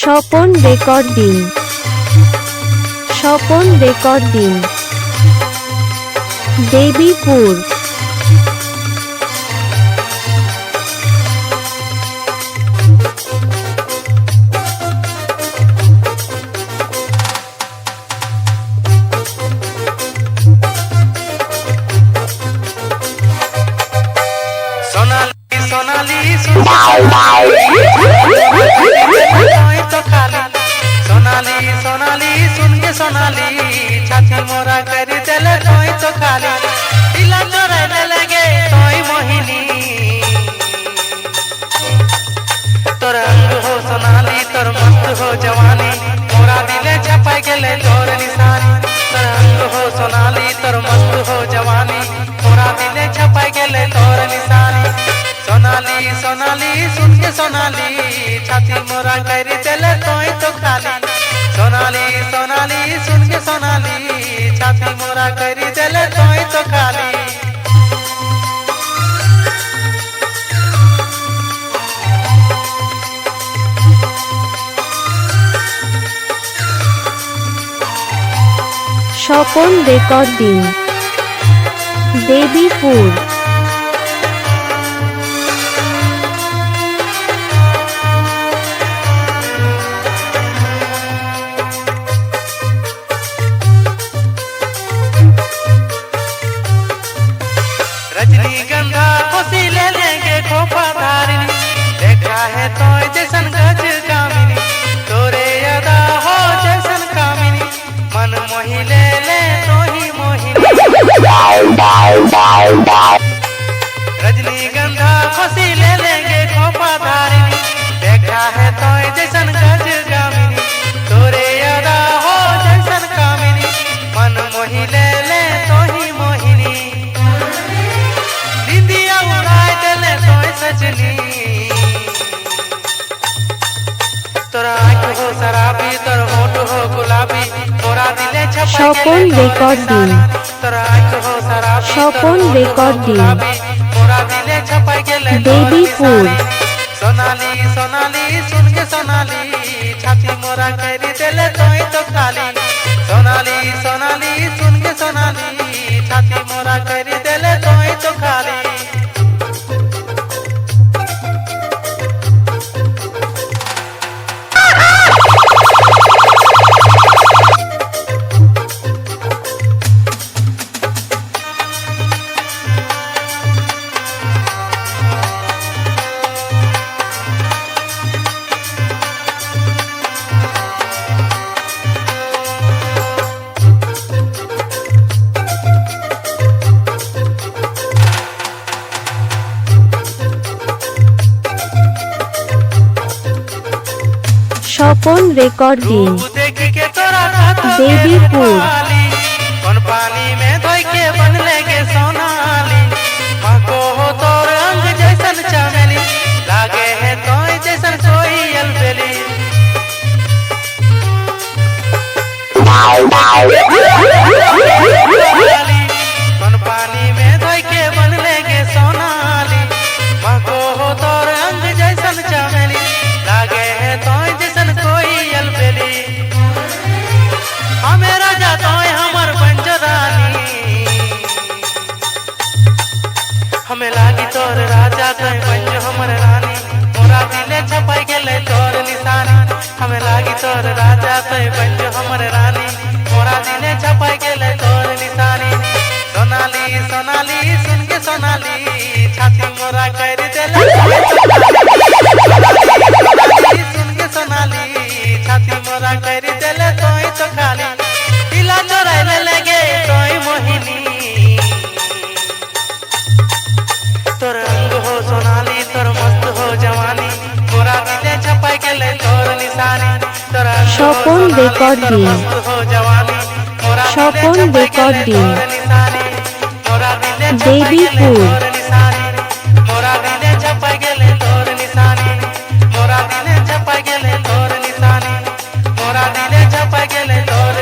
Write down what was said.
Swapan recording, Swapan recording, Debipur. Sonali Sonali सुन के सोनाली छाती मोरा कर दिल तोय तो खाली दिल चोराने लगे तोय मोहिनी तोर अंग हो सोनाली तोर मस्त हो जवानी मोरा दिले छपाई गेले तोर निशानी तोर अंग हो सोनाली तोर मस्त हो जवानी मोरा दिले छपाई गेले तोर निशानी सोनाली सोनाली सुन के सोनाली छाती मोरा कर दिल तोय तो खाली सोनाली सोनाली सुन के सोनाली छाती मोरा कर दिल तोय तो खाली স্বপন রেকর্ডিং, দেবীপুর। रजनीगंधा खुशी ले लेंगे खोपा धारिनी देखा है तो जैसन गज कामिनी तोरे अदा हो जैसन कामिनी मन मोही ले ले तो ही मोहिनी रजनीगंधा खुशी ले लेंगे खोपा धारिनी देखा है तो जैसन गज कामिनी तोरे अदा हो जैसन कामिनी मन मोही ले ले तो ही मोहिनी सजनी तोरा आँख हो शराबी तोर होठ हो गुलाबी मोरा दिले छपाई স্বপন রেকর্ডিং, तोरा आँख हो शराबी স্বপন রেকর্ডিং, मोरा दिले छपाई गेले দেবীপুর। सोनाली सोनाली सुन के सोनाली छाती मोरा कर दिले तोय तो खाली सोनाली सोनाली सुन के सोनाली छाती मोरा कर दिले तोय तो खाली স্বপন রেকর্ডিং, দেবীপুর। कौन पानी में धोई के बन लेगे सोनाली मको हो तोर अंग जैसन चमेली लागे है तो जैसन कोई अलबेली कौन पानी में धोई के बन लेगे सोनाली मको हो तोर अंग जैसन चमेली लागे है तो जैसन कोई अलबेली हमें राजा तो हमर पंजरानी हमें लागी तोर राजा तो पंज हमर रानी मोरा दिले छपाई गेले तोर निशानी हमें लागी तोर राजा तो पंज हमर रानी मोरा दिले छपाई गेले तोर निशानी सोनाली सोनाली सुन के सोनाली छाती मोरा कर देले सुन के सोनाली छाती मोरा कर देले तोय तो खाली दिला चोराने लगे तोय मोहिनी तोर अंग हो सोनाली तोर मस्त हो जवानी मोरा दिले छपाई गेले तोर निशानी तोर স্বপন রেকর্ডিং, हो जवानी मोरा স্বপন রেকর্ডিং, निशानी मोरा दिले দেবীপুর। मोरा दिले छपाई गेले तोर निशानी मोरा दिले छपाई गेले तोर निशानी मोरा दिले छपाई गेले तोर